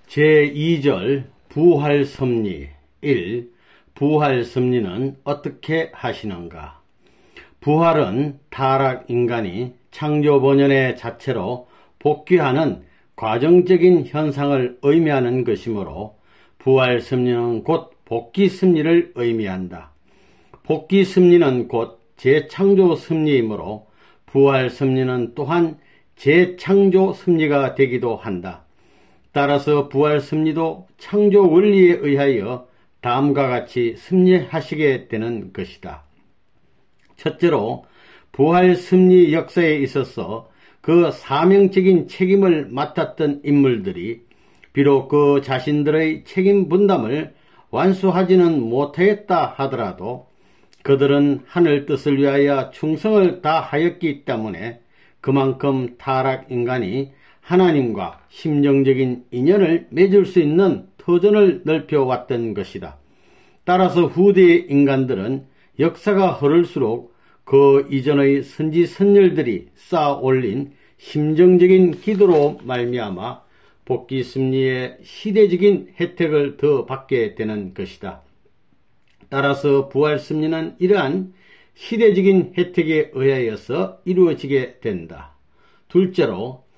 제2절 부활섭리 1. 부활섭리는 어떻게 하시는가? 부활은 타락인간이 창조본연의 자체로 복귀하는 과정적인 현상을 의미하는 것이므로 부활섭리는 곧 복귀섭리를 의미한다. 복귀섭리는 곧 재창조섭리이므로 부활섭리는 또한 재창조섭리가 되기도 한다. 따라서 부활섭리도 창조 원리에 의하여 다음과 같이 섭리하시게 되는 것이다. 첫째로 부활섭리 역사에 있어서 그 사명적인 책임을 맡았던 인물들이 비록 그 자신들의 책임 분담을 완수하지는 못하였다 하더라도 그들은 하늘 뜻을 위하여 충성을 다하였기 때문에 그만큼 타락인간이 하나님과 심정적인 인연을 맺을 수 있는 터전을 넓혀왔던 것이다. 따라서 후대의 인간들은 역사가 흐를수록 그 이전의 선지선열들이 쌓아 올린 심정적인 기도로 말미암아 복귀섭리의 시대적인 혜택을 더 받게 되는 것이다. 따라서 부활섭리는 이러한 시대적인 혜택에 의하여서 이루어지게 된다. 둘째로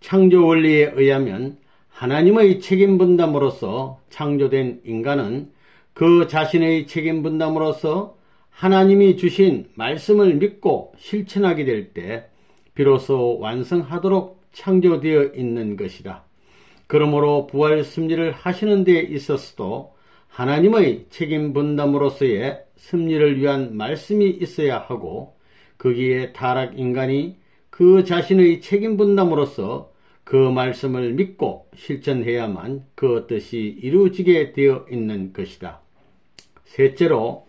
창조 원리에 의하면 하나님의 책임 분담으로서 창조된 인간은 그 자신의 책임 분담으로서 하나님이 주신 말씀을 믿고 실천하게 될 때 비로소 완성하도록 창조되어 있는 것이다. 그러므로 부활섭리를 하시는 데 있어서도 하나님의 책임 분담으로서의 섭리를 위한 말씀이 있어야 하고 거기에 타락인간이 그 자신의 책임 분담으로서 그 말씀을 믿고 실천해야만 그 뜻이 이루어지게 되어 있는 것이다. 셋째로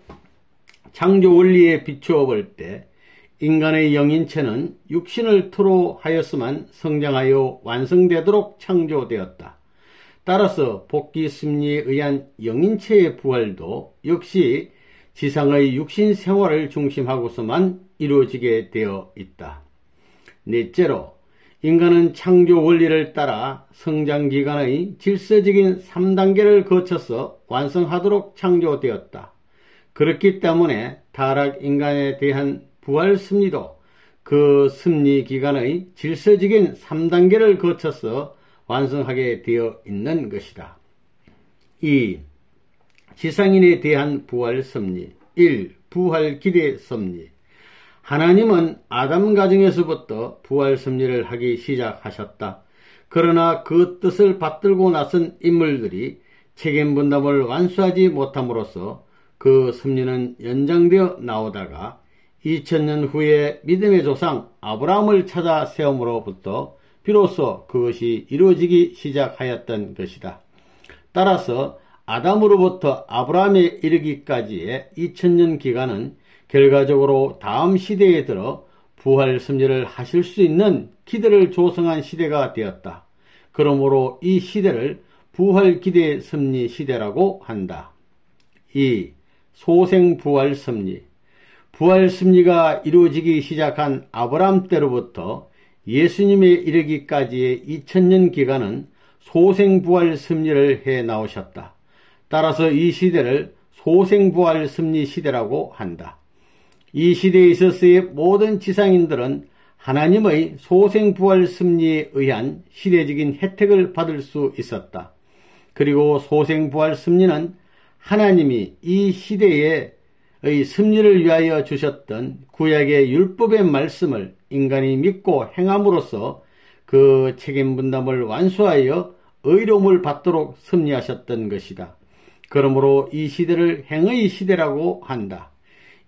창조 원리에 비추어 볼 때 인간의 영인체는 육신을 토로 하였으만 성장하여 완성되도록 창조되었다. 따라서 복귀섭리에 의한 영인체의 부활도 역시 지상의 육신 생활을 중심하고서만 이루어지게 되어 있다. 넷째로 인간은 창조 원리를 따라 성장기간의 질서적인 3단계를 거쳐서 완성하도록 창조되었다. 그렇기 때문에 타락인간에 대한 부활섭리도 그 섭리기간의 질서적인 3단계를 거쳐서 완성하게 되어 있는 것이다. 2. 지상인에 대한 부활섭리 1. 부활기대섭리 하나님은 아담 가정에서부터 부활섭리를 하기 시작하셨다. 그러나 그 뜻을 받들고 나선 인물들이 책임분담을 완수하지 못함으로써 그 섭리는 연장되어 나오다가 2000년 후에 믿음의 조상 아브라함을 찾아 세움으로부터 비로소 그것이 이루어지기 시작하였던 것이다. 따라서 아담으로부터 아브라함에 이르기까지의 2000년 기간은 결과적으로 다음 시대에 들어 부활섭리를 하실 수 있는 기대를 조성한 시대가 되었다. 그러므로 이 시대를 부활기대섭리 시대라고 한다. 2. 소생부활섭리 부활섭리가 이루어지기 시작한 아브라함 때로부터 예수님에 이르기까지의 2000년 기간은 소생부활섭리를 해 나오셨다. 따라서 이 시대를 소생부활섭리 시대라고 한다. 이 시대에 있어서의 모든 지상인들은 하나님의 소생부활섭리에 의한 시대적인 혜택을 받을 수 있었다. 그리고 소생부활섭리는 하나님이 이 시대의 섭리를 위하여 주셨던 구약의 율법의 말씀을 인간이 믿고 행함으로써 그 책임분담을 완수하여 의로움을 받도록 섭리하셨던 것이다. 그러므로 이 시대를 행의 시대라고 한다.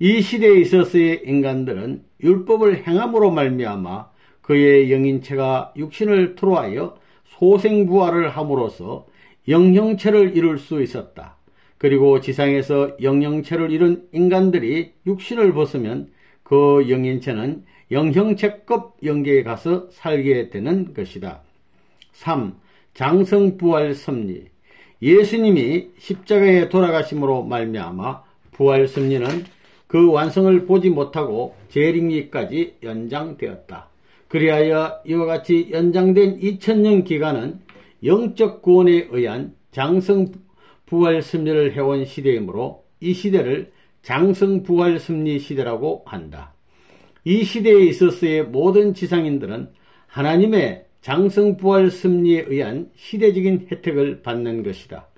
이 시대에 있어서의 인간들은 율법을 행함으로 말미암아 그의 영인체가 육신을 토로하여 소생부활을 함으로써 영형체를 이룰 수 있었다. 그리고 지상에서 영형체를 이룬 인간들이 육신을 벗으면 그 영인체는 영형체급 영계에 가서 살게 되는 것이다. 3. 장성부활섭리 예수님이 십자가에 돌아가심으로 말미암아 부활섭리는 그 완성을 보지 못하고 재림기까지 연장되었다. 그리하여 이와 같이 연장된 2000년 기간은 영적 구원에 의한 장성부활 섭리를 해온 시대이므로 이 시대를 장성부활 섭리 시대라고 한다. 이 시대에 있어서의 모든 지상인들은 하나님의 장성부활 섭리에 의한 시대적인 혜택을 받는 것이다.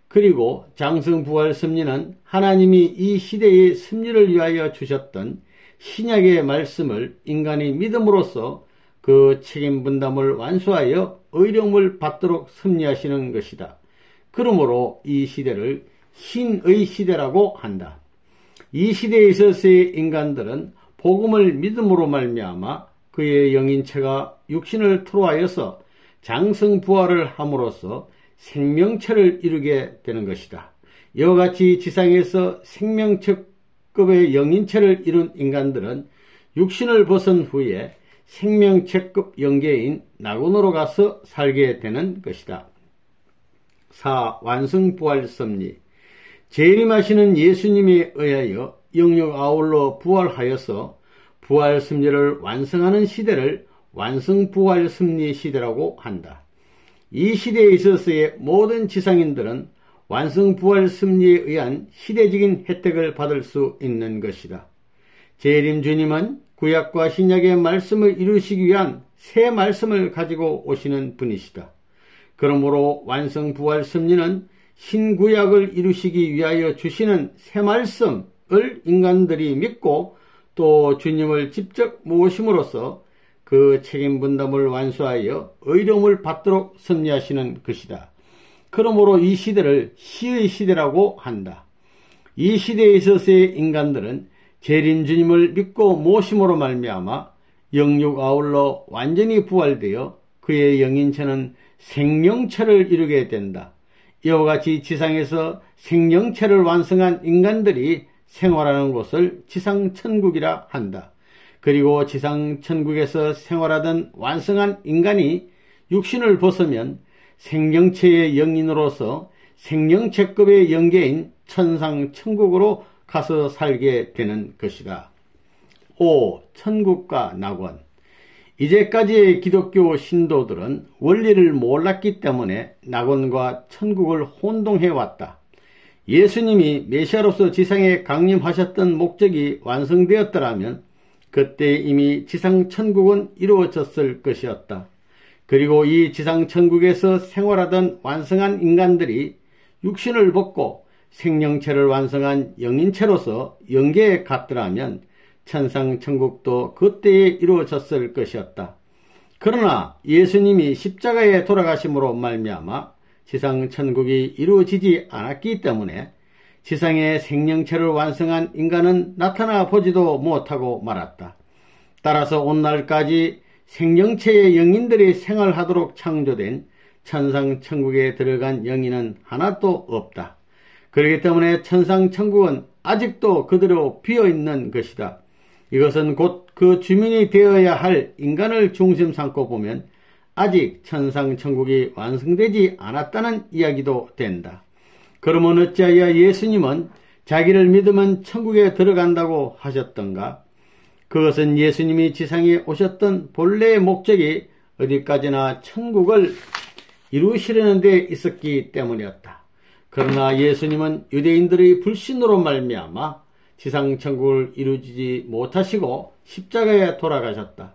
그리고 장성부활 섭리는 하나님이 이 시대의 섭리를 위하여 주셨던 신약의 말씀을 인간이 믿음으로써 그 책임 분담을 완수하여 의로움을 받도록 섭리하시는 것이다. 그러므로 이 시대를 신의 시대라고 한다. 이 시대에 있어서의 인간들은 복음을 믿음으로 말미암아 그의 영인체가 육신을 토로하여서 장성부활을 함으로써 생명체를 이루게 되는 것이다. 이와 같이 지상에서 생명체급의 영인체를 이룬 인간들은 육신을 벗은 후에 생명체급 영계인 낙원으로 가서 살게 되는 것이다. 4. 완성부활 섭리. 재림하시는 예수님에 의하여 영육 아울러 부활하여서 부활 섭리를 완성하는 시대를 완성부활 섭리 시대라고 한다. 이 시대에 있어서의 모든 지상인들은 완성부활 섭리에 의한 시대적인 혜택을 받을 수 있는 것이다. 재림 주님은 구약과 신약의 말씀을 이루시기 위한 새 말씀을 가지고 오시는 분이시다. 그러므로 완성부활 섭리는 신구약을 이루시기 위하여 주시는 새 말씀을 인간들이 믿고 또 주님을 직접 모심으로써 그 책임 분담을 완수하여 의로움을 받도록 섭리하시는 것이다. 그러므로 이 시대를 시의 시대라고 한다. 이 시대에 있어서의 인간들은 재림 주님을 믿고 모심으로 말미암아 영육 아울러 완전히 부활되어 그의 영인체는 생명체를 이루게 된다. 이와 같이 지상에서 생명체를 완성한 인간들이 생활하는 곳을 지상천국이라 한다. 그리고 지상천국에서 생활하던 완성한 인간이 육신을 벗으면 생명체의 영인으로서 생명체급의 영계인 천상천국으로 가서 살게 되는 것이다. 5. 천국과 낙원. 이제까지의 기독교 신도들은 원리를 몰랐기 때문에 낙원과 천국을 혼동해왔다. 예수님이 메시아로서 지상에 강림하셨던 목적이 완성되었더라면 그때 이미 지상천국은 이루어졌을 것이었다. 그리고 이 지상천국에서 생활하던 완성한 인간들이 육신을 벗고 생명체를 완성한 영인체로서 영계에 갔더라면 천상천국도 그때에 이루어졌을 것이었다. 그러나 예수님이 십자가에 돌아가심으로 말미암아 지상천국이 이루어지지 않았기 때문에 지상의 생명체를 완성한 인간은 나타나 보지도 못하고 말았다. 따라서 오늘날까지 생명체의 영인들이 생활하도록 창조된 천상천국에 들어간 영인은 하나도 없다. 그렇기 때문에 천상천국은 아직도 그대로 비어있는 것이다. 이것은 곧 그 주민이 되어야 할 인간을 중심 삼고 보면 아직 천상천국이 완성되지 않았다는 이야기도 된다. 그러면 어찌하여 예수님은 자기를 믿으면 천국에 들어간다고 하셨던가? 그것은 예수님이 지상에 오셨던 본래의 목적이 어디까지나 천국을 이루시려는 데 있었기 때문이었다. 그러나 예수님은 유대인들의 불신으로 말미암아 지상천국을 이루지 못하시고 십자가에 돌아가셨다.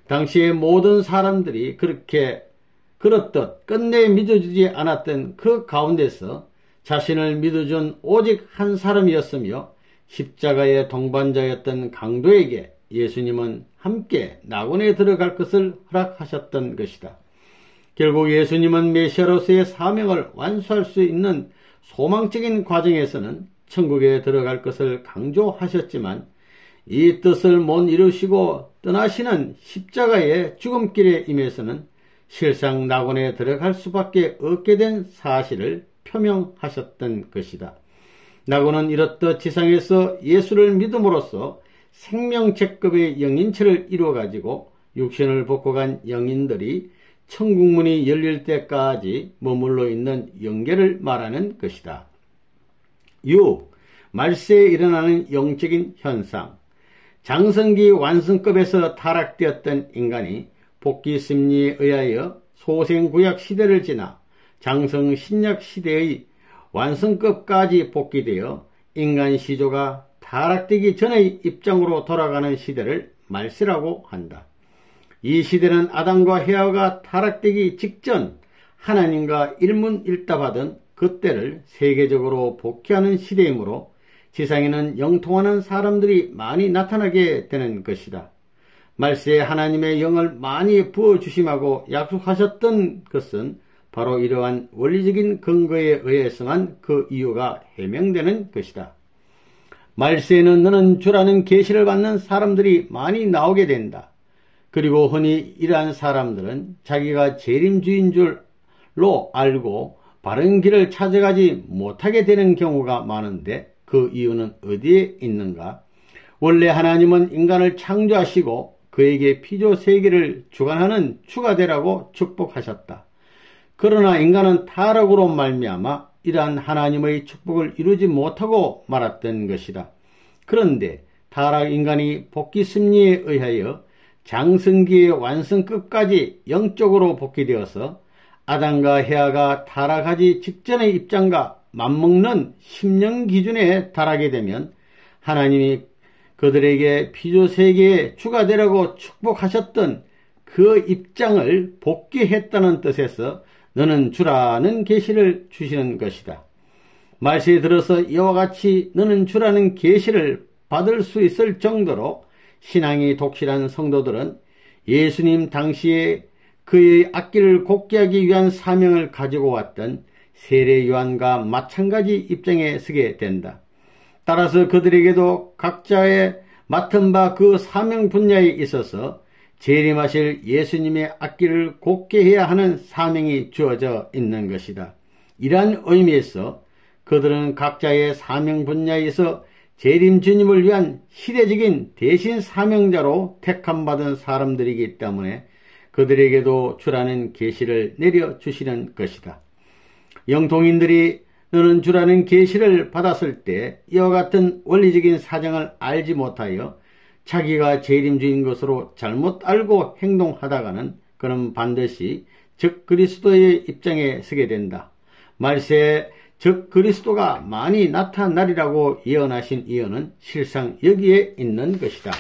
당시의 모든 사람들이 그렇듯 끝내 믿어주지 않았던 그 가운데서 자신을 믿어준 오직 한 사람이었으며 십자가의 동반자였던 강도에게 예수님은 함께 낙원에 들어갈 것을 허락하셨던 것이다. 결국 예수님은 메시아로서의 사명을 완수할 수 있는 소망적인 과정에서는 천국에 들어갈 것을 강조하셨지만 이 뜻을 못 이루시고 떠나시는 십자가의 죽음길에 임해서는 실상 낙원에 들어갈 수밖에 없게 된 사실을 표명하셨던 것이다. 낙원은 이렇듯 지상에서 예수를 믿음으로써 생명체급의 영인체를 이루어가지고 육신을 벗고 간 영인들이 천국문이 열릴 때까지 머물러 있는 영계를 말하는 것이다. 6. 말세에 일어나는 영적인 현상. 장성기 완성급에서 타락되었던 인간이 복귀 심리에 의하여 소생구약 시대를 지나 장성 신약 시대의 완성급까지 복귀되어 인간 시조가 타락되기 전의 입장으로 돌아가는 시대를 말세라고 한다. 이 시대는 아담과 헤아가 타락되기 직전 하나님과 일문일답하던 그때를 세계적으로 복귀하는 시대이므로 지상에는 영통하는 사람들이 많이 나타나게 되는 것이다. 말세에 하나님의 영을 많이 부어주심하고 약속하셨던 것은 바로 이러한 원리적인 근거에 의해 성한 그 이유가 해명되는 것이다. 말세에는 너는 주라는 계시를 받는 사람들이 많이 나오게 된다. 그리고 흔히 이러한 사람들은 자기가 재림주인 줄로 알고 바른 길을 찾아가지 못하게 되는 경우가 많은데 그 이유는 어디에 있는가? 원래 하나님은 인간을 창조하시고 그에게 피조 세계를 주관하는 주가 되라고 축복하셨다. 그러나 인간은 타락으로 말미암아 이러한 하나님의 축복을 이루지 못하고 말았던 것이다. 그런데 타락 인간이 복귀 승리에 의하여 장성기의 완성끝까지 영적으로 복귀되어서 아담과 헤아가 타락하기 직전의 입장과 맞먹는 심령 기준에 달하게 되면 하나님이 그들에게 피조세계의 주가 되라고 축복하셨던 그 입장을 복귀했다는 뜻에서 너는 주라는 계시를 주시는 것이다. 말세에 들어서 이와 같이 너는 주라는 계시를 받을 수 있을 정도로 신앙이 독실한 성도들은 예수님 당시에 그의 앞길을 곱게 하기 위한 사명을 가지고 왔던 세례 요한과 마찬가지 입장에 서게 된다. 따라서 그들에게도 각자의 맡은 바 그 사명 분야에 있어서 재림하실 예수님의 앞길을 곱게 해야 하는 사명이 주어져 있는 것이다. 이러한 의미에서 그들은 각자의 사명 분야에서 재림 주님을 위한 시대적인 대신 사명자로 택함받은 사람들이기 때문에 그들에게도 주라는 계시를 내려주시는 것이다. 영통인들이 너는 주라는 계시를 받았을 때 이와 같은 원리적인 사정을 알지 못하여 자기가 재림주인 것으로 잘못 알고 행동하다가는 그는 반드시 적 그리스도의 입장에 서게 된다. 말세에 적 그리스도가 많이 나타나리라고 예언하신 이유는 실상 여기에 있는 것이다.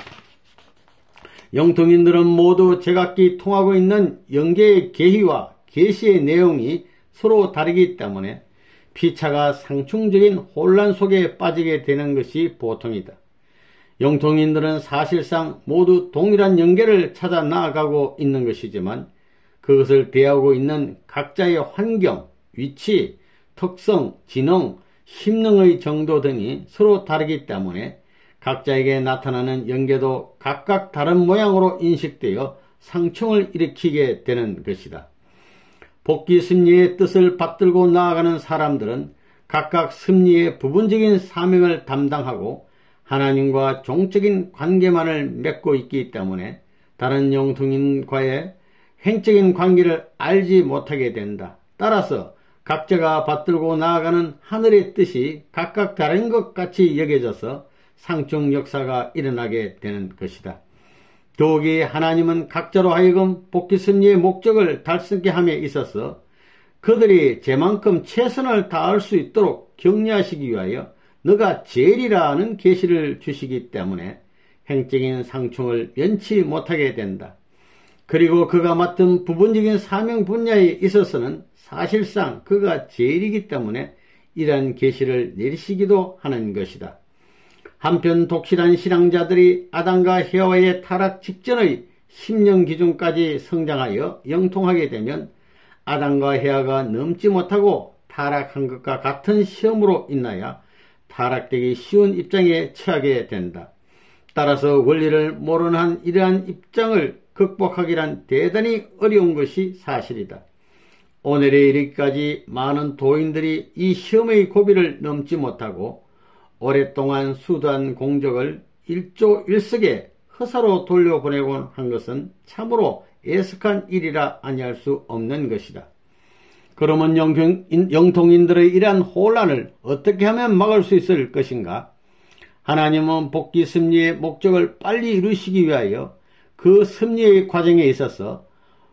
영통인들은 모두 제각기 통하고 있는 영계의 계희와 계시의 내용이 서로 다르기 때문에 피차가 상충적인 혼란 속에 빠지게 되는 것이 보통이다. 영통인들은 사실상 모두 동일한 영계를 찾아 나아가고 있는 것이지만 그것을 대하고 있는 각자의 환경, 위치, 특성, 지능, 심능의 정도 등이 서로 다르기 때문에 각자에게 나타나는 영계도 각각 다른 모양으로 인식되어 상충을 일으키게 되는 것이다. 복귀 섭리의 뜻을 받들고 나아가는 사람들은 각각 섭리의 부분적인 사명을 담당하고 하나님과 종적인 관계만을 맺고 있기 때문에 다른 영통인과의 행적인 관계를 알지 못하게 된다. 따라서 각자가 받들고 나아가는 하늘의 뜻이 각각 다른 것 같이 여겨져서 상충 역사가 일어나게 되는 것이다. 더욱이 하나님은 각자로 하여금 복귀 섭리의 목적을 달성케 함에 있어서 그들이 제만큼 최선을 다할 수 있도록 격려하시기 위하여 너가 제일이라는 계시를 주시기 때문에 행적인 상충을 면치 못하게 된다. 그리고 그가 맡은 부분적인 사명 분야에 있어서는 사실상 그가 제일이기 때문에 이러한 계시를 내리시기도 하는 것이다. 한편 독실한 신앙자들이 아담과 헤와의 타락 직전의 심령 기준까지 성장하여 영통하게 되면 아담과 헤와가 넘지 못하고 타락한 것과 같은 시험으로 인하여 타락되기 쉬운 입장에 처하게 된다. 따라서 원리를 모르는 한 이러한 입장을 극복하기란 대단히 어려운 것이 사실이다. 오늘에 이르기까지 많은 도인들이 이 시험의 고비를 넘지 못하고 오랫동안 수도한 공적을 일조일석에 허사로 돌려보내곤 한 것은 참으로 애석한 일이라 아니할 수 없는 것이다. 그러면 영통인들의 이러한 혼란을 어떻게 하면 막을 수 있을 것인가? 하나님은 복귀 섭리의 목적을 빨리 이루시기 위하여 그 섭리의 과정에 있어서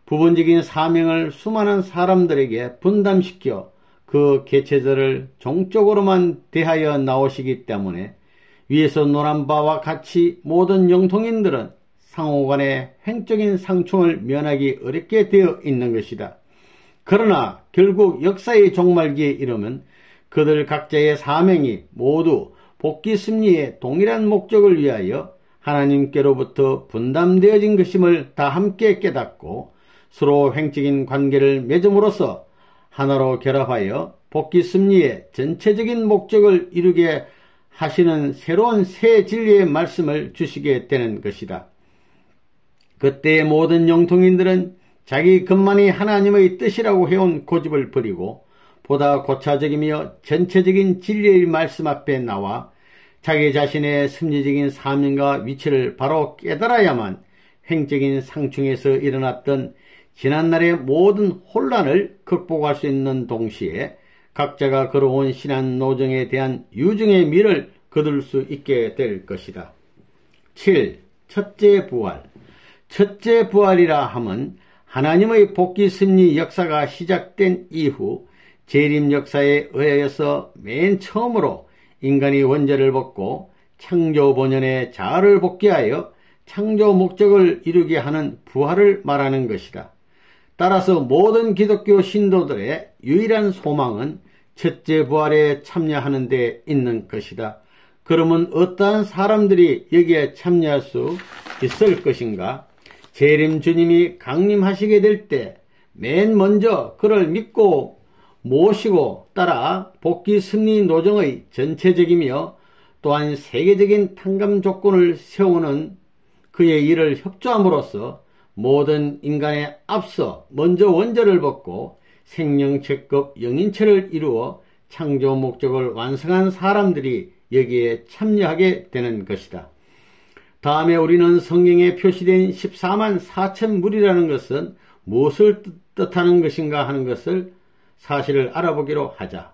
부분적인 사명을 수많은 사람들에게 분담시켜 그 개체들을 종적으로만 대하여 나오시기 때문에 위에서 논한 바와 같이 모든 영통인들은 상호간의 횡적인 상충을 면하기 어렵게 되어 있는 것이다. 그러나 결국 역사의 종말기에 이르면 그들 각자의 사명이 모두 복귀 승리의 동일한 목적을 위하여 하나님께로부터 분담되어진 것임을 다 함께 깨닫고 서로 횡적인 관계를 맺음으로써 하나로 결합하여 복귀 승리의 전체적인 목적을 이루게 하시는 새로운 새 진리의 말씀을 주시게 되는 것이다. 그때의 모든 영통인들은 자기 것만이 하나님의 뜻이라고 해온 고집을 버리고 보다 고차적이며 전체적인 진리의 말씀 앞에 나와 자기 자신의 승리적인 사명과 위치를 바로 깨달아야만 횡적인 상충에서 일어났던 지난날의 모든 혼란을 극복할 수 있는 동시에 각자가 걸어온 신앙 노정에 대한 유증의 미를 거둘 수 있게 될 것이다. 7. 첫째 부활. 첫째 부활이라 함은 하나님의 복귀 승리 역사가 시작된 이후 재림 역사에 의하여서 맨 처음으로 인간이 원죄를 벗고 창조 본연의 자아를 복귀하여 창조 목적을 이루게 하는 부활을 말하는 것이다. 따라서 모든 기독교 신도들의 유일한 소망은 첫째 부활에 참여하는 데 있는 것이다. 그러면 어떠한 사람들이 여기에 참여할 수 있을 것인가? 재림 주님이 강림하시게 될 때 맨 먼저 그를 믿고 모시고 따라 복귀 승리 노정의 전체적이며 또한 세계적인 탕감 조건을 세우는 그의 일을 협조함으로써 모든 인간에 앞서 먼저 원죄를 벗고 생명체급 영인체를 이루어 창조 목적을 완성한 사람들이 여기에 참여하게 되는 것이다. 다음에 우리는 성경에 표시된 14만 4천 무리라는 것은 무엇을 뜻하는 것인가 하는 것을 사실을 알아보기로 하자.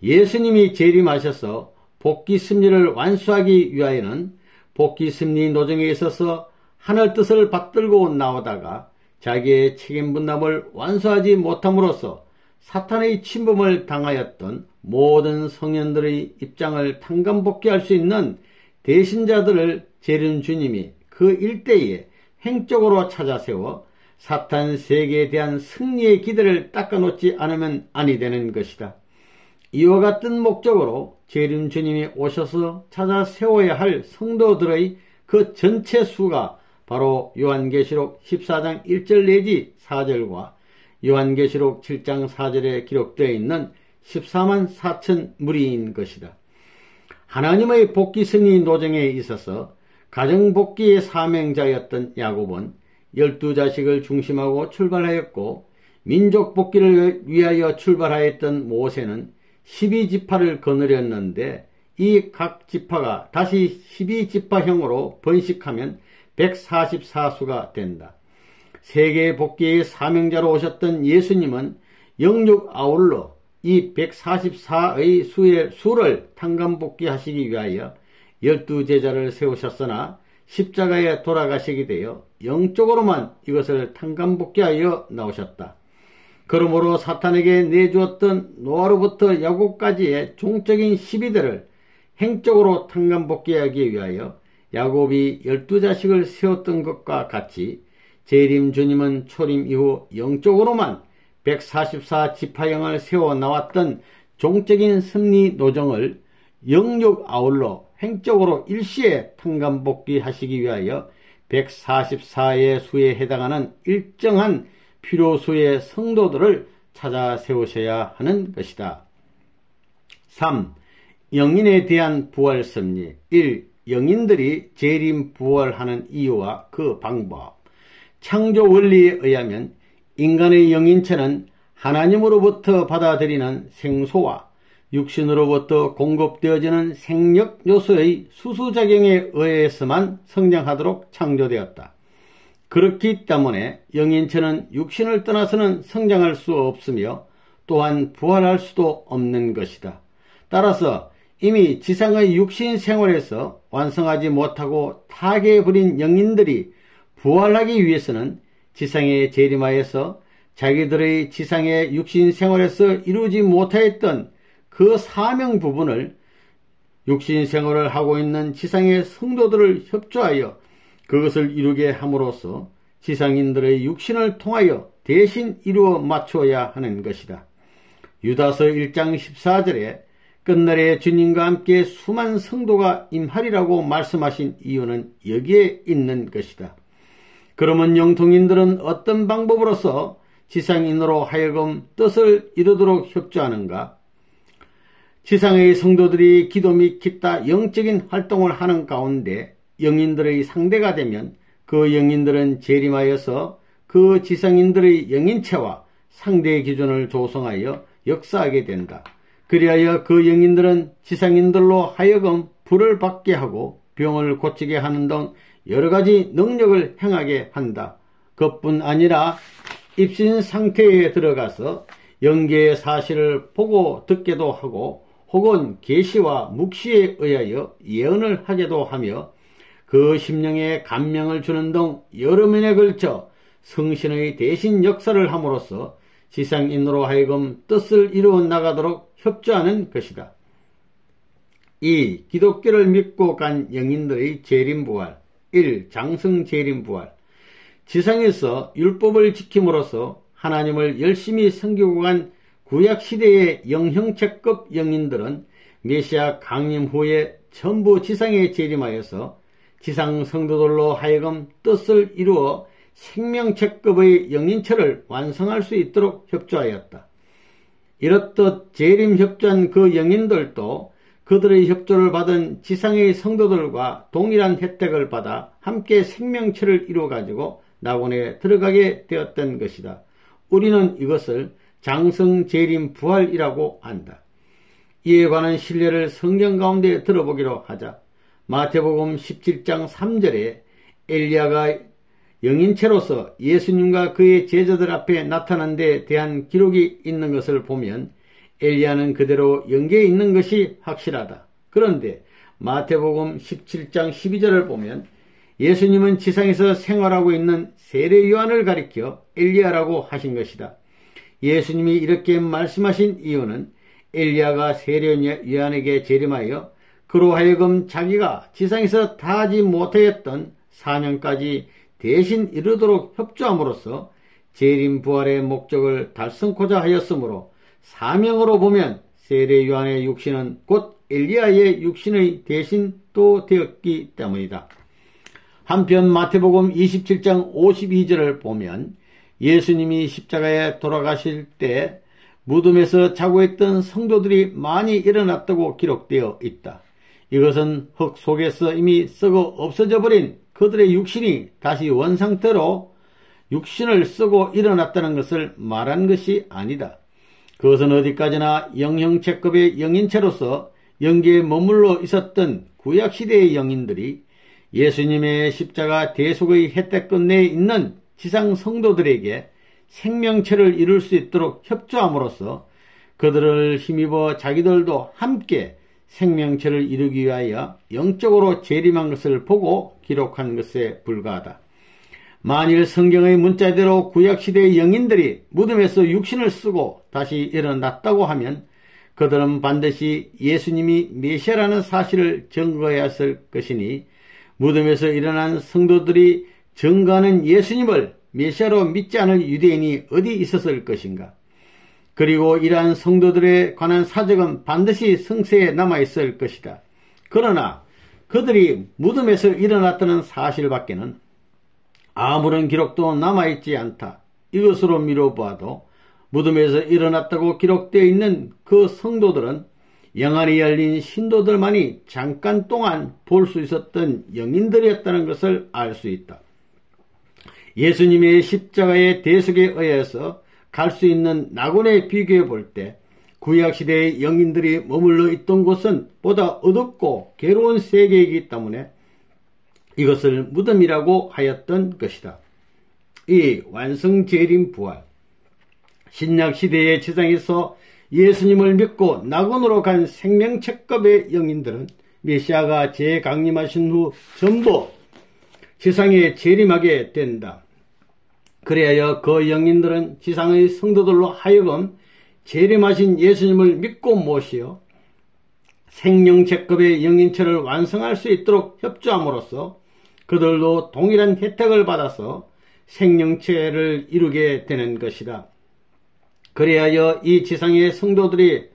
예수님이 재림하셔서 복귀 승리를 완수하기 위하여는 복귀 승리 노정에 있어서 하늘 뜻을 받들고 나오다가 자기의 책임 분담을 완수하지 못함으로써 사탄의 침범을 당하였던 모든 성현들의 입장을 탕감복귀할 수 있는 대신자들을 재림 주님이 그 일대에 행적으로 찾아세워 사탄 세계에 대한 승리의 기대를 닦아놓지 않으면 아니 되는 것이다. 이와 같은 목적으로 재림 주님이 오셔서 찾아세워야 할 성도들의 그 전체 수가 바로 요한계시록 14장 1절 내지 4절과 요한계시록 7장 4절에 기록되어 있는 14만 4천 무리인 것이다. 하나님의 복귀 승리 노정에 있어서 가정복귀의 사명자였던 야곱은 12자식을 중심하고 출발하였고 민족 복귀를 위하여 출발하였던 모세는 12지파를 거느렸는데 이 각 지파가 다시 12지파형으로 번식하면 144수가 된다. 세계 복귀의 사명자로 오셨던 예수님은 영육 아울러 이 144의 수를 탕감복귀하시기 위하여 12제자를 세우셨으나 십자가에 돌아가시게 되어 영적으로만 이것을 탕감복귀하여 나오셨다. 그러므로 사탄에게 내주었던 노아로부터 야곱까지의 종적인 시비들을 행적으로 탕감복귀하기 위하여 야곱이 12자식을 세웠던 것과 같이 재림 주님은 초림 이후 영적으로만 144지파형을 세워 나왔던 종적인 승리 노정을 영육 아울러 행적으로 일시에 탕감복귀하시기 위하여 144의 수에 해당하는 일정한 필요수의 성도들을 찾아 세우셔야 하는 것이다. 3. 영인에 대한 부활 섭리. 1. 영인들이 재림 부활하는 이유와 그 방법. 창조 원리에 의하면 인간의 영인체는 하나님으로부터 받아들이는 생소와 육신으로부터 공급되어지는 생력 요소의 수수작용에 의해서만 성장하도록 창조되었다. 그렇기 때문에 영인체는 육신을 떠나서는 성장할 수 없으며 또한 부활할 수도 없는 것이다. 따라서 이미 지상의 육신 생활에서 완성하지 못하고 타계해버린 영인들이 부활하기 위해서는 지상에 재림하여서 자기들의 지상의 육신 생활에서 이루지 못하였던 그 사명 부분을 육신 생활을 하고 있는 지상의 성도들을 협조하여 그것을 이루게 함으로써 지상인들의 육신을 통하여 대신 이루어 맞추어야 하는 것이다. 유다서 1장 14절에 끝날에 주님과 함께 수많은 성도가 임하리라고 말씀하신 이유는 여기에 있는 것이다. 그러면 영통인들은 어떤 방법으로서 지상인으로 하여금 뜻을 이루도록 협조하는가? 지상의 성도들이 기도 및 기타 영적인 활동을 하는 가운데 영인들의 상대가 되면 그 영인들은 재림하여서 그 지상인들의 영인체와 상대 기준을 조성하여 역사하게 된다. 그리하여 그 영인들은 지상인들로 하여금 불을 받게 하고 병을 고치게 하는 등 여러가지 능력을 행하게 한다. 그뿐 아니라 입신 상태에 들어가서 영계의 사실을 보고 듣게도 하고 혹은 계시와 묵시에 의하여 예언을 하게도 하며 그 심령에 감명을 주는 등 여러 면에 걸쳐 성신의 대신 역사를 함으로써 지상인으로 하여금 뜻을 이루어 나가도록 협조하는 것이다. 2. 기독교를 믿고 간 영인들의 재림부활. 1. 장성 재림부활. 지상에서 율법을 지킴으로써 하나님을 열심히 섬기고 간 구약시대의 영형체급 영인들은 메시아 강림 후에 전부 지상에 재림하여서 지상 성도들로 하여금 뜻을 이루어 생명체급의 영인체를 완성할 수 있도록 협조하였다. 이렇듯 재림 협조한 그 영인들도 그들의 협조를 받은 지상의 성도들과 동일한 혜택을 받아 함께 생명체를 이루어가지고 낙원에 들어가게 되었던 것이다. 우리는 이것을 장성 재림 부활이라고 한다. 이에 관한 신뢰를 성경 가운데 들어보기로 하자. 마태복음 17장 3절에 엘리야가 영인체로서 예수님과 그의 제자들 앞에 나타난 데 대한 기록이 있는 것을 보면 엘리야는 그대로 영계에 있는 것이 확실하다. 그런데 마태복음 17장 12절을 보면 예수님은 지상에서 생활하고 있는 세례 요한을 가리켜 엘리야라고 하신 것이다. 예수님이 이렇게 말씀하신 이유는 엘리야가 세례 요한에게 재림하여 그로 하여금 자기가 지상에서 다하지 못하였던 사명까지 대신 이루도록 협조함으로써 재림 부활의 목적을 달성코자 하였으므로 사명으로 보면 세례 요한의 육신은 곧 엘리야의 육신의 대신도 되었기 때문이다. 한편 마태복음 27장 52절을 보면 예수님이 십자가에 돌아가실 때 무덤에서 자고 있던 성도들이 많이 일어났다고 기록되어 있다. 이것은 흙 속에서 이미 썩어 없어져 버린 그들의 육신이 다시 원상태로 육신을 쓰고 일어났다는 것을 말한 것이 아니다. 그것은 어디까지나 영형체급의 영인체로서 영계에 머물러 있었던 구약시대의 영인들이 예수님의 십자가 대속의 혜택 끝내에 있는 지상 성도들에게 생명체를 이룰 수 있도록 협조함으로써 그들을 힘입어 자기들도 함께 생명체를 이루기 위하여 영적으로 재림한 것을 보고 기록한 것에 불과하다. 만일 성경의 문자대로 구약시대의 영인들이 무덤에서 육신을 쓰고 다시 일어났다고 하면 그들은 반드시 예수님이 메시아라는 사실을 증거해야 했을 것이니 무덤에서 일어난 성도들이 증거하는 예수님을 메시아로 믿지 않을 유대인이 어디 있었을 것인가? 그리고 이러한 성도들에 관한 사적은 반드시 성서에 남아있을 것이다. 그러나 그들이 무덤에서 일어났다는 사실밖에는 아무런 기록도 남아있지 않다. 이것으로 미뤄보아도 무덤에서 일어났다고 기록되어 있는 그 성도들은 영안이 열린 신도들만이 잠깐 동안 볼 수 있었던 영인들이었다는 것을 알 수 있다. 예수님의 십자가의 대속에 의해서 갈 수 있는 낙원에 비교해 볼 때 구약시대의 영인들이 머물러 있던 곳은 보다 어둡고 괴로운 세계이기 때문에 이것을 무덤이라고 하였던 것이다. 이 완성재림 부활. 신약시대의 지상에서 예수님을 믿고 낙원으로 간 생명체급의 영인들은 메시아가 재강림하신 후 전부 지상에 재림하게 된다. 그리하여 그 영인들은 지상의 성도들로 하여금 재림하신 예수님을 믿고 모시어 생명체급의 영인체를 완성할 수 있도록 협조함으로써 그들도 동일한 혜택을 받아서 생명체를 이루게 되는 것이다. 그리하여 이 지상의 성도들이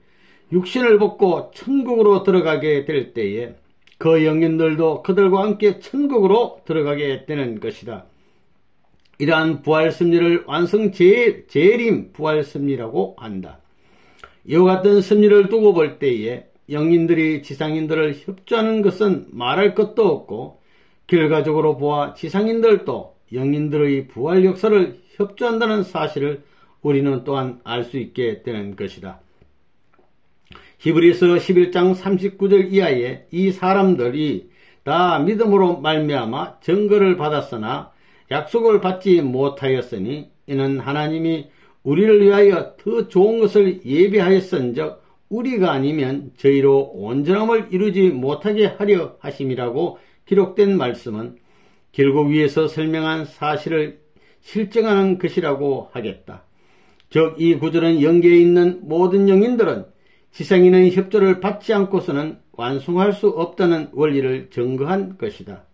육신을 벗고 천국으로 들어가게 될 때에 그 영인들도 그들과 함께 천국으로 들어가게 되는 것이다. 이러한 부활섭리를 완성 재림 부활섭리라고 한다. 이와 같은 섭리를 두고 볼 때에 영인들이 지상인들을 협조하는 것은 말할 것도 없고 결과적으로 보아 지상인들도 영인들의 부활 역사를 협조한다는 사실을 우리는 또한 알 수 있게 되는 것이다. 히브리서 11장 39절 이하에 이 사람들이 다 믿음으로 말미암아 증거를 받았으나 약속을 받지 못하였으니 이는 하나님이 우리를 위하여 더 좋은 것을 예비하였은즉 우리가 아니면 저희로 온전함을 이루지 못하게 하려 하심이라고 기록된 말씀은 결국 위에서 설명한 사실을 실증하는 것이라고 하겠다. 즉 이 구절은 영계에 있는 모든 영인들은 지상인의 협조를 받지 않고서는 완성할 수 없다는 원리를 증거한 것이다.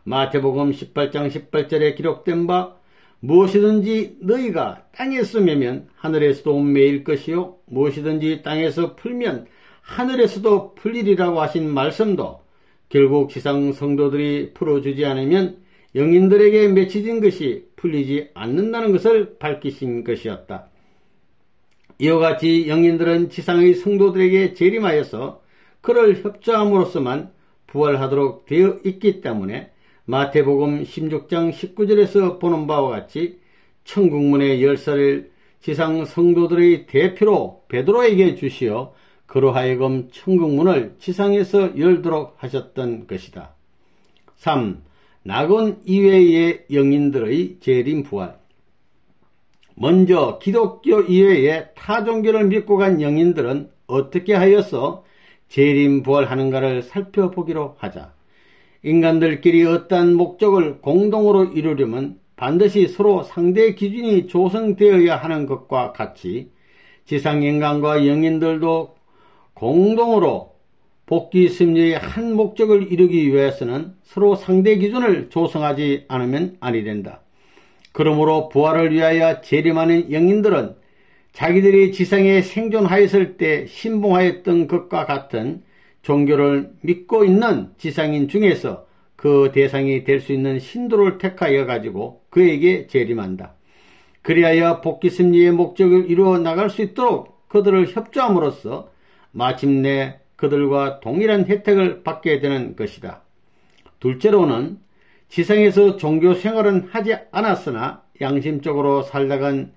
마태복음 18장 18절에 기록된 바 무엇이든지 너희가 땅에서 매면 하늘에서도 매일 것이요 무엇이든지 땅에서 풀면 하늘에서도 풀리리라고 하신 말씀도 결국 지상 성도들이 풀어주지 않으면 영인들에게 맺혀진 것이 풀리지 않는다는 것을 밝히신 것이었다. 이와 같이 영인들은 지상의 성도들에게 재림하여서 그를 협조함으로써만 부활하도록 되어 있기 때문에 마태복음 16장 19절에서 보는 바와 같이 천국문의 열쇠를 지상 성도들의 대표로 베드로에게 주시어 그로 하여금 천국문을 지상에서 열도록 하셨던 것이다. 3. 낙원 이외의 영인들의 재림 부활. 먼저 기독교 이외의 타 종교를 믿고 간 영인들은 어떻게 하여서 재림 부활하는가를 살펴보기로 하자. 인간들끼리 어떠한 목적을 공동으로 이루려면 반드시 서로 상대 기준이 조성되어야 하는 것과 같이 지상인간과 영인들도 공동으로 복귀 섭리의 한 목적을 이루기 위해서는 서로 상대 기준을 조성하지 않으면 아니 된다. 그러므로 부활을 위하여 재림하는 영인들은 자기들이 지상에 생존하였을 때 신봉하였던 것과 같은 종교를 믿고 있는 지상인 중에서 그 대상이 될 수 있는 신도를 택하여 가지고 그에게 재림한다. 그리하여 복귀 섭리의 목적을 이루어 나갈 수 있도록 그들을 협조함으로써 마침내 그들과 동일한 혜택을 받게 되는 것이다. 둘째로는 지상에서 종교 생활은 하지 않았으나 양심적으로 살다간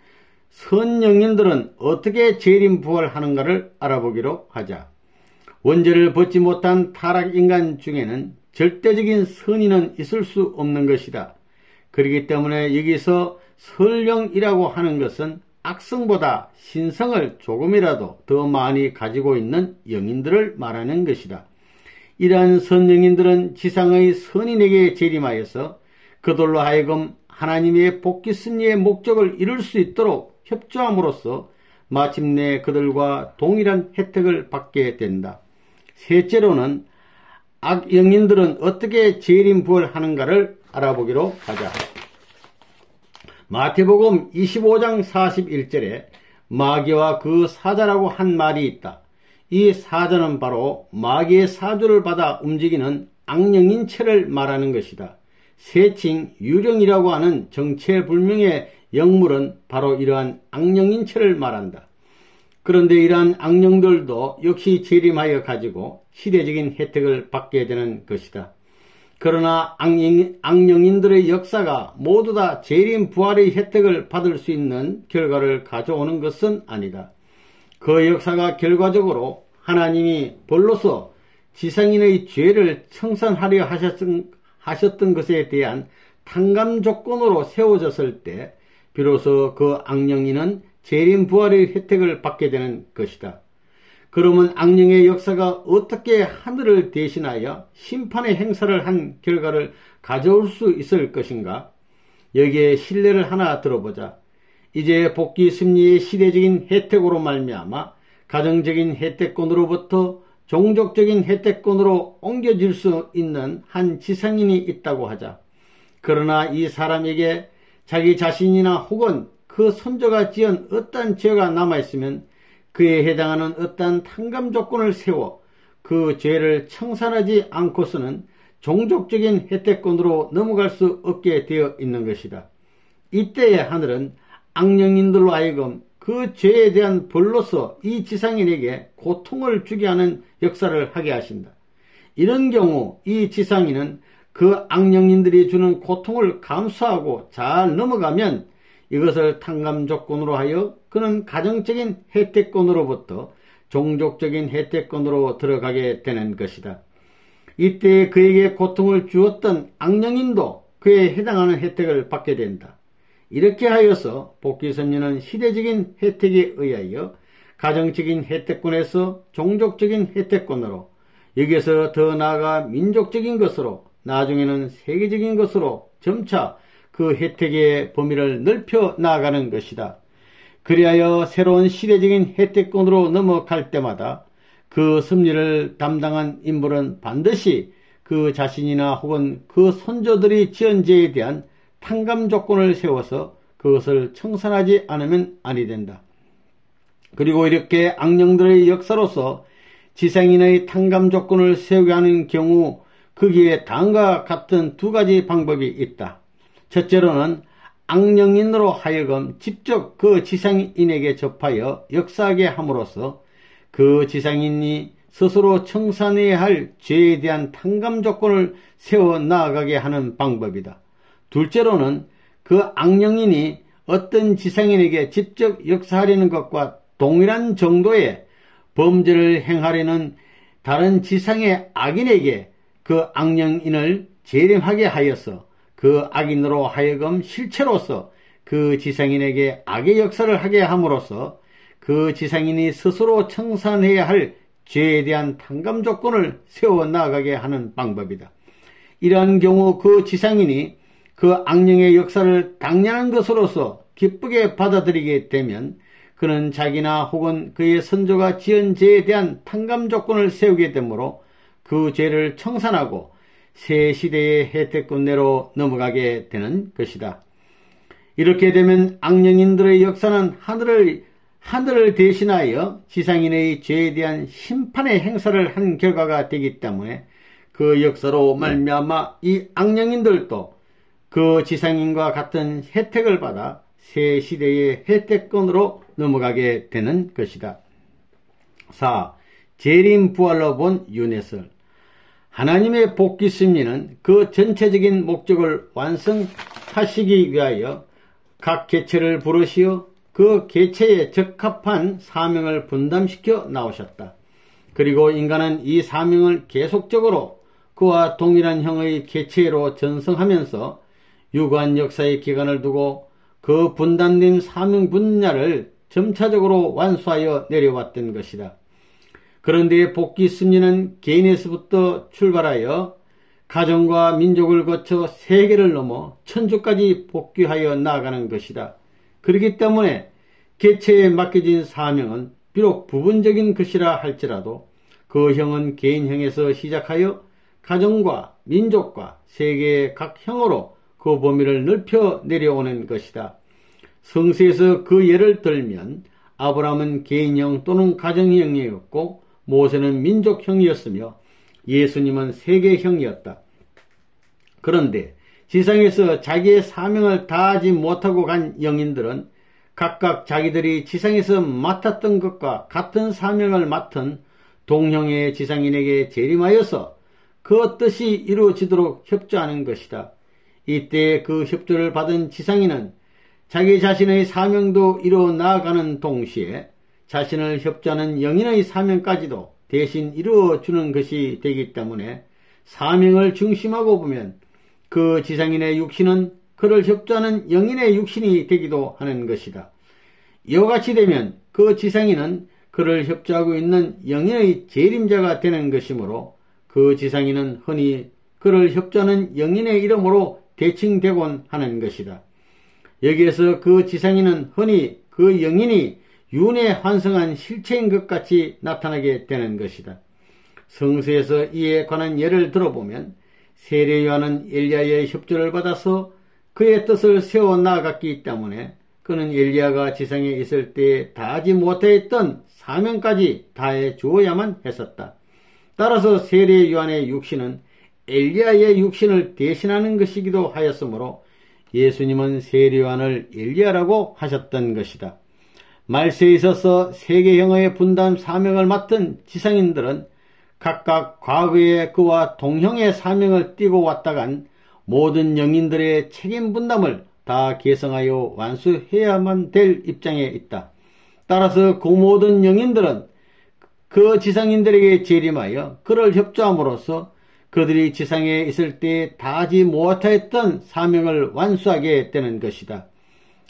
선영인들은 어떻게 재림 부활하는가를 알아보기로 하자. 원죄를 벗지 못한 타락인간 중에는 절대적인 선인은 있을 수 없는 것이다. 그렇기 때문에 여기서 선령이라고 하는 것은 악성보다 신성을 조금이라도 더 많이 가지고 있는 영인들을 말하는 것이다. 이러한 선영인들은 지상의 선인에게 재림하여서 그들로 하여금 하나님의 복귀 섭리의 목적을 이룰 수 있도록 협조함으로써 마침내 그들과 동일한 혜택을 받게 된다. 셋째로는 악영인들은 어떻게 재림 부활하는가를 알아보기로 하자. 마태복음 25장 41절에 마귀와 그 사자라고 한 말이 있다. 이 사자는 바로 마귀의 사주를 받아 움직이는 악령인체를 말하는 것이다. 세칭 유령이라고 하는 정체불명의 영물은 바로 이러한 악령인체를 말한다. 그런데 이러한 악령들도 역시 재림하여 가지고 시대적인 혜택을 받게 되는 것이다. 그러나 악령인들의 역사가 모두 다 재림 부활의 혜택을 받을 수 있는 결과를 가져오는 것은 아니다. 그 역사가 결과적으로 하나님이 벌로서 지상인의 죄를 청산하려 하셨던 것에 대한 탕감 조건으로 세워졌을 때 비로소 그 악령인은 재림 부활의 혜택을 받게 되는 것이다. 그러면 악령의 역사가 어떻게 하늘을 대신하여 심판의 행사를 한 결과를 가져올 수 있을 것인가? 여기에 신뢰를 하나 들어보자. 이제 복귀 승리의 시대적인 혜택으로 말미암아 가정적인 혜택권으로부터 종족적인 혜택권으로 옮겨질 수 있는 한 지상인이 있다고 하자. 그러나 이 사람에게 자기 자신이나 혹은 그 손자가 지은 어떠한 죄가 남아있으면 그에 해당하는 어떠한 탕감 조건을 세워 그 죄를 청산하지 않고서는 종족적인 혜택권으로 넘어갈 수 없게 되어 있는 것이다. 이때에 하늘은 악령인들로 하여금 그 죄에 대한 벌로서 이 지상인에게 고통을 주게 하는 역사를 하게 하신다. 이런 경우 이 지상인은 그 악령인들이 주는 고통을 감수하고 잘 넘어가면 이것을 탕감 조건으로 하여 그는 가정적인 혜택권으로부터 종족적인 혜택권으로 들어가게 되는 것이다. 이때 그에게 고통을 주었던 악령인도 그에 해당하는 혜택을 받게 된다. 이렇게 하여서 복귀섭리는 시대적인 혜택에 의하여 가정적인 혜택권에서 종족적인 혜택권으로, 여기에서 더 나아가 민족적인 것으로, 나중에는 세계적인 것으로 점차 그 혜택의 범위를 넓혀 나아가는 것이다. 그리하여 새로운 시대적인 혜택권으로 넘어갈 때마다 그 섭리를 담당한 인물은 반드시 그 자신이나 혹은 그 손조들이 지은 죄에 대한 탕감 조건을 세워서 그것을 청산하지 않으면 아니 된다. 그리고 이렇게 악령들의 역사로서 지상인의 탕감 조건을 세우게 하는 경우 거기에 다음과 같은 두 가지 방법이 있다. 첫째로는 악령인으로 하여금 직접 그 지상인에게 접하여 역사하게 함으로써 그 지상인이 스스로 청산해야 할 죄에 대한 탕감 조건을 세워 나아가게 하는 방법이다. 둘째로는 그 악령인이 어떤 지상인에게 직접 역사하려는 것과 동일한 정도의 범죄를 행하려는 다른 지상의 악인에게 그 악령인을 재림하게 하여서 그 악인으로 하여금 실체로서 그 지상인에게 악의 역사를 하게 함으로써 그 지상인이 스스로 청산해야 할 죄에 대한 탕감 조건을 세워 나가게 하는 방법이다. 이러한 경우 그 지상인이 그 악령의 역사를 당연한 것으로서 기쁘게 받아들이게 되면 그는 자기나 혹은 그의 선조가 지은 죄에 대한 탕감 조건을 세우게 되므로 그 죄를 청산하고 새 시대의 혜택권 내로 넘어가게 되는 것이다. 이렇게 되면 악령인들의 역사는 하늘을 대신하여 지상인의 죄에 대한 심판의 행사를 한 결과가 되기 때문에 그 역사로 말미암아 이 악령인들도 그 지상인과 같은 혜택을 받아 새 시대의 혜택권으로 넘어가게 되는 것이다. 4. 재림 부활로 본 윤회설. 하나님의 복귀 승리는 그 전체적인 목적을 완성하시기 위하여 각 개체를 부르시어 그 개체에 적합한 사명을 분담시켜 나오셨다. 그리고 인간은 이 사명을 계속적으로 그와 동일한 형의 개체로 전성하면서 유구한 역사의 기간을 두고 그 분담된 사명 분야를 점차적으로 완수하여 내려왔던 것이다. 그런데 복귀 승리는 개인에서부터 출발하여 가정과 민족을 거쳐 세계를 넘어 천주까지 복귀하여 나아가는 것이다. 그렇기 때문에 개체에 맡겨진 사명은 비록 부분적인 것이라 할지라도 그 형은 개인형에서 시작하여 가정과 민족과 세계의 각 형으로 그 범위를 넓혀 내려오는 것이다. 성서에서 그 예를 들면 아브라함은 개인형 또는 가정형이었고 모세는 민족형이었으며 예수님은 세계형이었다. 그런데 지상에서 자기의 사명을 다하지 못하고 간 영인들은 각각 자기들이 지상에서 맡았던 것과 같은 사명을 맡은 동형의 지상인에게 재림하여서 그 뜻이 이루어지도록 협조하는 것이다. 이때 그 협조를 받은 지상인은 자기 자신의 사명도 이루어 나아가는 동시에 자신을 협조하는 영인의 사명까지도 대신 이루어주는 것이 되기 때문에 사명을 중심하고 보면 그 지상인의 육신은 그를 협조하는 영인의 육신이 되기도 하는 것이다. 이와 같이 되면 그 지상인은 그를 협조하고 있는 영인의 재림자가 되는 것이므로 그 지상인은 흔히 그를 협조하는 영인의 이름으로 대칭되곤 하는 것이다. 여기에서 그 지상인은 흔히 그 영인이 윤회 환성한 실체인 것 같이 나타나게 되는 것이다. 성서에서 이에 관한 예를 들어보면 세례 요한은 엘리야의 협조를 받아서 그의 뜻을 세워 나아갔기 때문에 그는 엘리야가 지상에 있을 때 다하지 못했던 사명까지 다해 주어야만 했었다. 따라서 세례 요한의 육신은 엘리야의 육신을 대신하는 것이기도 하였으므로 예수님은 세례 요한을 엘리야라고 하셨던 것이다. 말세에 있어서 세계형의 분담 사명을 맡은 지상인들은 각각 과거에 그와 동형의 사명을 띠고 왔다간 모든 영인들의 책임 분담을 다 계승하여 완수해야만 될 입장에 있다. 따라서 그 모든 영인들은 그 지상인들에게 재림하여 그를 협조함으로써 그들이 지상에 있을 때 다하지 못하였던 사명을 완수하게 되는 것이다.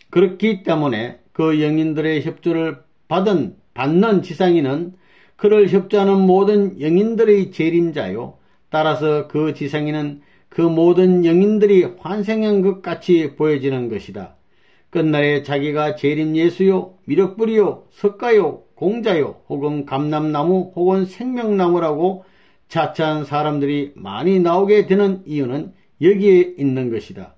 그렇기 때문에 그 영인들의 협조를 받는 지상인은 그를 협조하는 모든 영인들의 재림자요. 따라서 그 지상인은 그 모든 영인들이 환생한 것 같이 보여지는 것이다. 끝날에 자기가 재림 예수요, 미륵불이요, 석가요, 공자요, 혹은 감람나무, 혹은 생명나무라고 자처한 사람들이 많이 나오게 되는 이유는 여기에 있는 것이다.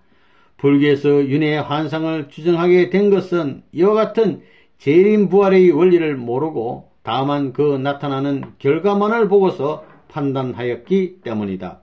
불교에서 윤회의 환상을 주장하게 된 것은 이와 같은 재림 부활의 원리를 모르고 다만 그 나타나는 결과만을 보고서 판단하였기 때문이다.